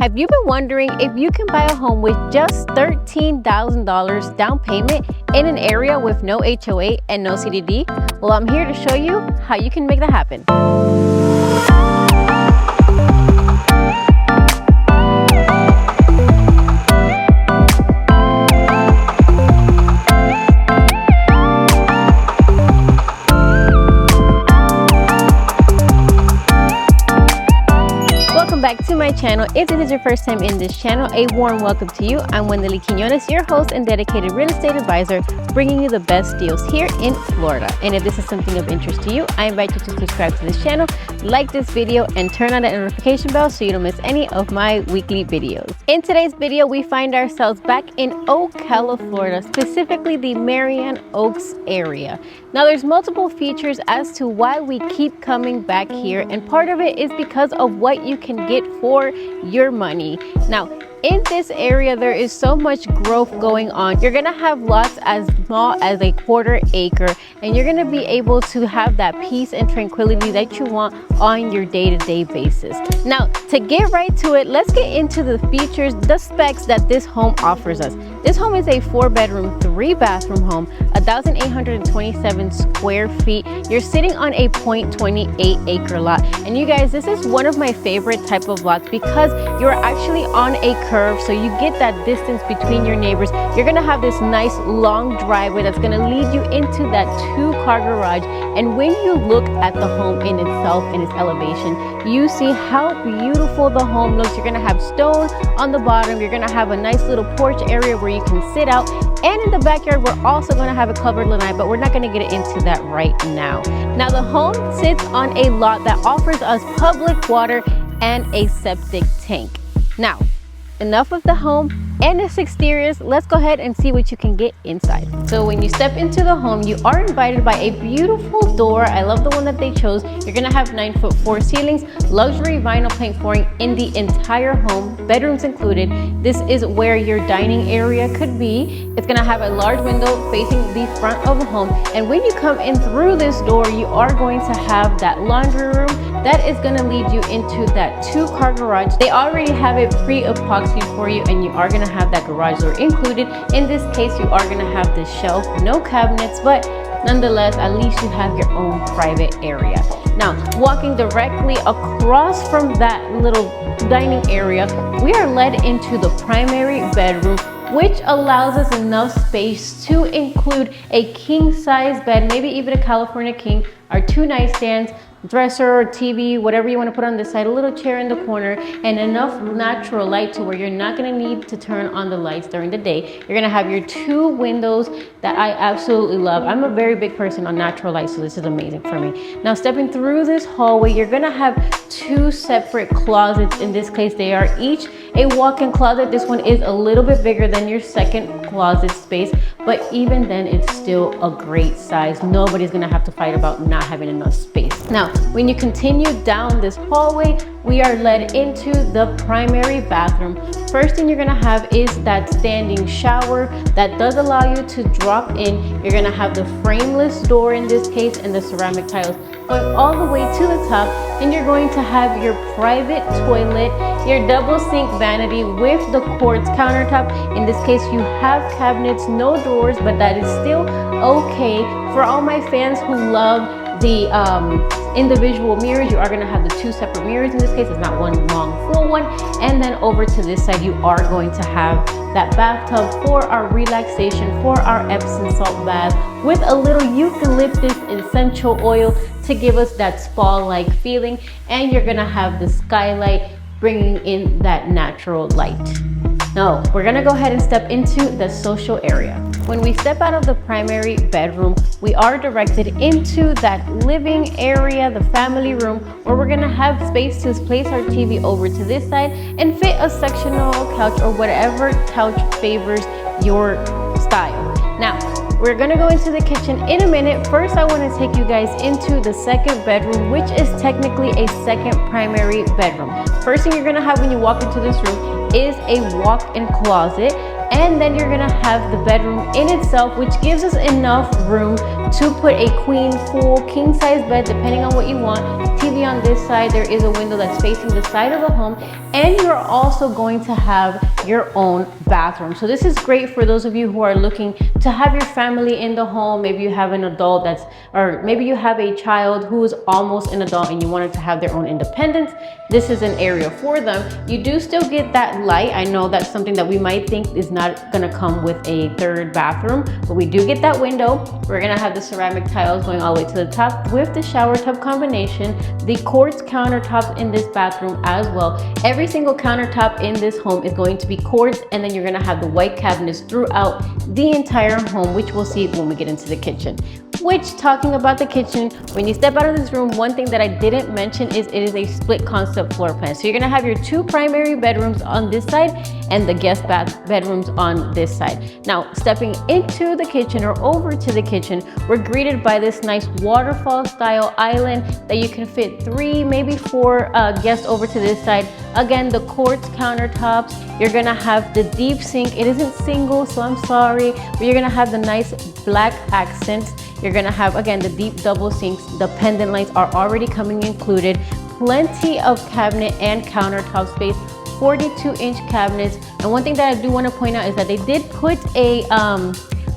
Have you been wondering if you can buy a home with just $13,000 down payment in an area with no HOA and no CDD? Well, I'm here to show you how you can make that happen. Back to my channel. If this is your first time in this channel, a warm welcome to you. I'm Wendoly, your host and dedicated real estate advisor, bringing you the best deals here in Florida. And if this is something of interest to you, I invite you to subscribe to this channel, like this video, and turn on that notification bell so you don't miss any of my weekly videos. In today's video, we find ourselves back in Ocala, Florida, specifically the Marion Oaks area. Now, there's multiple features as to why we keep coming back here, and part of it is because of what you can get for your money. Now, in this area, there is so much growth going on. You're gonna have lots as small as a quarter acre, and you're gonna be able to have that peace and tranquility that you want on your day-to-day basis. Now, to get right to it, let's get into the features, the specs that this home offers us. This home is a 4-bedroom, 3-bathroom home, 1,827 square feet. You're sitting on a 0.28 acre lot. And you guys, this is one of my favorite type of lots because you're actually on a curve, so you get that distance between your neighbors. You're gonna have this nice long driveway that's gonna lead you into that 2-car garage. And when you look at the home in itself, in its elevation, you see how beautiful the home looks. You're gonna have stone on the bottom. You're gonna have a nice little porch area where you can sit out. And in the backyard, we're also gonna have a covered lanai, but we're not gonna get into that right now. Now, the home sits on a lot that offers us public water and a septic tank. Now, enough of the home and its exteriors. Let's go ahead and see what you can get inside. So when you step into the home, you are invited by a beautiful door. I love the one that they chose. You're gonna have 9'4" ceilings, luxury vinyl plank flooring in the entire home, bedrooms included. This is where your dining area could be. It's gonna have a large window facing the front of the home. And when you come in through this door, you are going to have that laundry room that is gonna lead you into that 2-car garage. They already have it pre-epoxied for you, and you are gonna have that garage door included. In this case, you are gonna have this shelf, no cabinets, but nonetheless, at least you have your own private area. Now, walking directly across from that little dining area, we are led into the primary bedroom, which allows us enough space to include a king-size bed, maybe even a California king, our 2 nightstands, dresser or TV, whatever you want to put on this side, a little chair in the corner, and enough natural light to where you're not going to need to turn on the lights during the day. You're going to have your 2 windows that I absolutely love. I'm a very big person on natural light, so this is amazing for me. Now, stepping through this hallway, you're going to have 2 separate closets. In this case, they are each a walk-in closet. This one is a little bit bigger than your second closet space, but even then, it's still a great size. Nobody's going to have to fight about not having enough space. Now, when you continue down this hallway, we are led into the primary bathroom. First thing you're gonna have is that standing shower that does allow you to drop in. You're gonna have the frameless door in this case and the ceramic tiles going all the way to the top. And you're going to have your private toilet, your double sink vanity with the quartz countertop. In this case, you have cabinets, no drawers, but that is still okay. For all my fans who love the individual mirrors, you are going to have the 2 separate mirrors. In this case, it's not one long full one. And then over to this side, you are going to have that bathtub for our relaxation, for our Epsom salt bath with a little eucalyptus essential oil to give us that spa-like feeling. And you're going to have the skylight bringing in that natural light. Now, we're gonna go ahead and step into the social area. When we step out of the primary bedroom, we are directed into that living area, the family room, where we're gonna have space to place our TV over to this side and fit a sectional couch or whatever couch favors your style. Now, we're gonna go into the kitchen in a minute. First, I wanna take you guys into the second bedroom, which is technically a second primary bedroom. First thing you're gonna have when you walk into this room is a walk-in closet. And then you're gonna have the bedroom in itself, which gives us enough room to put a queen, full, king size bed, depending on what you want. TV on this side, there is a window that's facing the side of the home, and you're also going to have your own bathroom. So this is great for those of you who are looking to have your family in the home. Maybe you have an adult or maybe you have a child who is almost an adult and you wanted to have their own independence. This is an area for them. You do still get that light. I know that's something that we might think is not gonna come with a third bathroom, but we do get that window. We're gonna have the ceramic tiles going all the way to the top with the shower tub combination, the quartz countertops in this bathroom as well. Every single countertop in this home is going to be quartz, and then you're gonna have the white cabinets throughout the entire home, which we'll see when we get into the kitchen. Which, talking about the kitchen, when you step out of this room, one thing that I didn't mention is it is a split concept floor plan. So you're gonna have your two primary bedrooms on this side and the guest bedrooms on this side. Now, stepping into the kitchen or over to the kitchen, we're greeted by this nice waterfall style island that you can fit 3, maybe 4 guests over to this side. Again, the quartz countertops. You're gonna have the deep sink. It isn't single, so I'm sorry, but you're gonna have the nice black accents. You're gonna have, again, the deep double sinks. The pendant lights are already coming included. Plenty of cabinet and countertop space, 42-inch cabinets. And one thing that I do wanna point out is that they did put a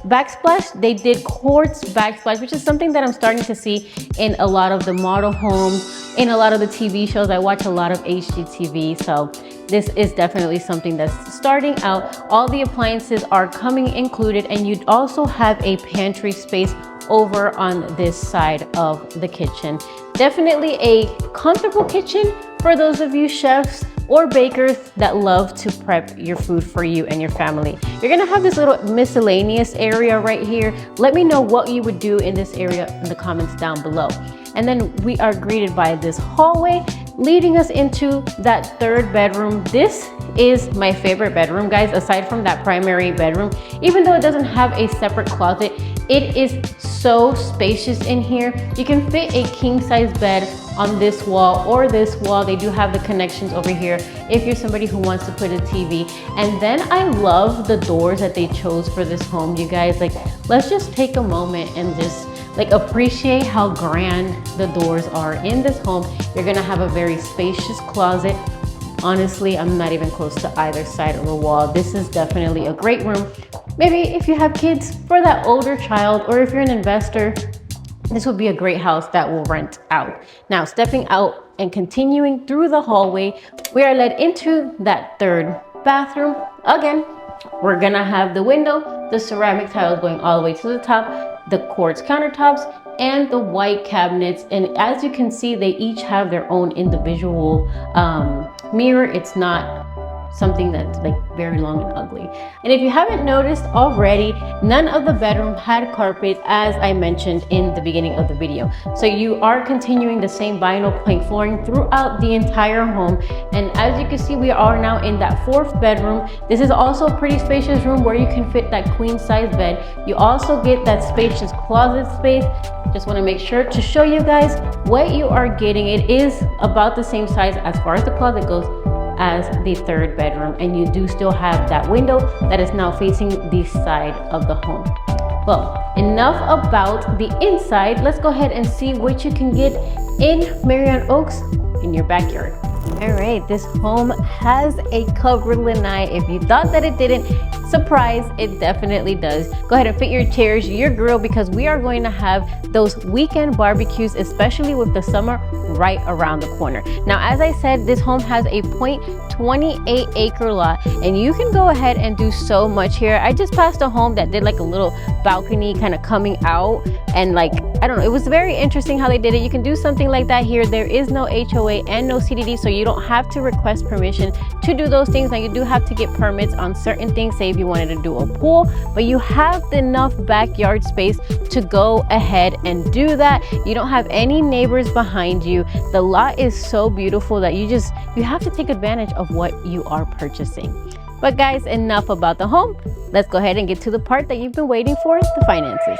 backsplash. They did quartz backsplash, which is something that I'm starting to see in a lot of the model homes, in a lot of the TV shows. I watch a lot of HGTV, so this is definitely something that's starting out. All the appliances are coming included, and you'd also have a pantry space over on this side of the kitchen. Definitely a comfortable kitchen for those of you chefs or bakers that love to prep your food for you and your family. You're gonna have this little miscellaneous area right here. Let me know what you would do in this area in the comments down below. And then we are greeted by this hallway leading us into that third bedroom. This is my favorite bedroom, guys, aside from that primary bedroom. Even though it doesn't have a separate closet, it is so spacious in here. You can fit a king size bed on this wall or this wall. They do have the connections over here if you're somebody who wants to put a TV. And then I love the doors that they chose for this home, you guys. Like, let's just take a moment and just appreciate how grand the doors are in this home. You're gonna have a very spacious closet. Honestly, I'm not even close to either side of the wall. This is definitely a great room. Maybe if you have kids, for that older child, or if you're an investor, this would be a great house that will rent out. Now, stepping out and continuing through the hallway, we are led into that third bathroom. Again, we're gonna have the window, the ceramic tiles going all the way to the top, the quartz countertops, and the white cabinets. And as you can see, they each have their own individual mirror. It's not something that's like very long and ugly. And if you haven't noticed already, none of the bedroom had carpet, as I mentioned in the beginning of the video. So you are continuing the same vinyl plank flooring throughout the entire home. And as you can see, we are now in that fourth bedroom. This is also a pretty spacious room where you can fit that queen size bed. You also get that spacious closet space. Just want to make sure to show you guys what you are getting. It is about the same size as far as the closet goes as the third bedroom, and you do still have that window that is now facing the side of the home. Well, enough about the inside. Let's go ahead and see what you can get in Marion Oaks in your backyard. All right, this home has a covered lanai. If you thought that it didn't, surprise, it definitely does. Go ahead and fit your chairs, your grill, because we are going to have those weekend barbecues, especially with the summer right around the corner. Now, as I said, this home has a 0.28 acre lot, and you can go ahead and do so much here. I just passed a home that did like a little balcony kind of coming out, and like, I don't know, it was very interesting how they did it. You can do something like that here. There is no HOA and no CDD, so you don't have to request permission to do those things. Now, you do have to get permits on certain things, say if you wanted to do a pool, but you have enough backyard space to go ahead and do that. You don't have any neighbors behind you. The lot is so beautiful that you have to take advantage of what you are purchasing. But guys, enough about the home. Let's go ahead and get to the part that you've been waiting for, the finances.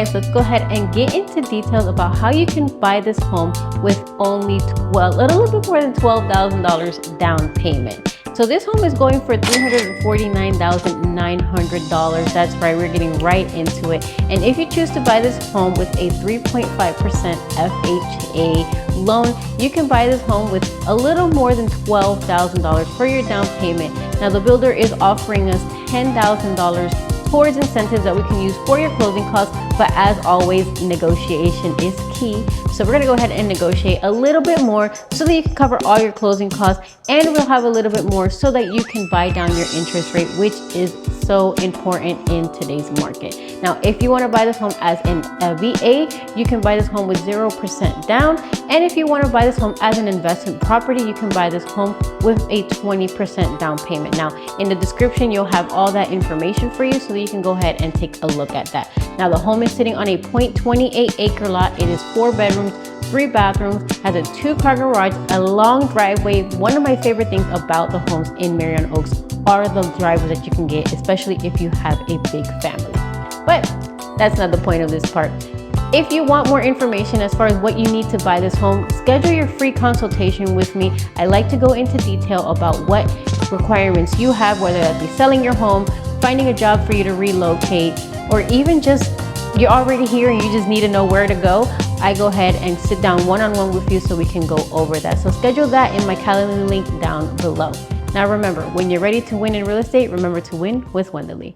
guys, let's go ahead and get into details about how you can buy this home with only a little bit more than $12,000 down payment. So this home is going for $349,900. That's right, we're getting right into it. And if you choose to buy this home with a 3.5% FHA loan, you can buy this home with a little more than $12,000 for your down payment. Now the builder is offering us $10,000 towards incentives that we can use for your closing costs, but as always, negotiation is key. So we're gonna go ahead and negotiate a little bit more so that you can cover all your closing costs, and we'll have a little bit more so that you can buy down your interest rate, which is so important in today's market. Now, if you wanna buy this home as a VA, you can buy this home with 0% down. And if you wanna buy this home as an investment property, you can buy this home with a 20% down payment. Now, in the description, you'll have all that information for you so that you can go ahead and take a look at that. Now, the home is sitting on a 0.28 acre lot. It is 4 bedrooms, 3 bathrooms, has a 2-car garage, a long driveway. One of my favorite things about the homes in Marion Oaks are the driveways that you can get, especially if you have a big family. But that's not the point of this part. If you want more information as far as what you need to buy this home, schedule your free consultation with me. I like to go into detail about what requirements you have, whether that be selling your home, finding a job for you to relocate, or even just you're already here and you just need to know where to go. I go ahead and sit down one-on-one with you so we can go over that. So schedule that in my calendar link down below. Now remember, when you're ready to win in real estate, remember to win with Wendoly.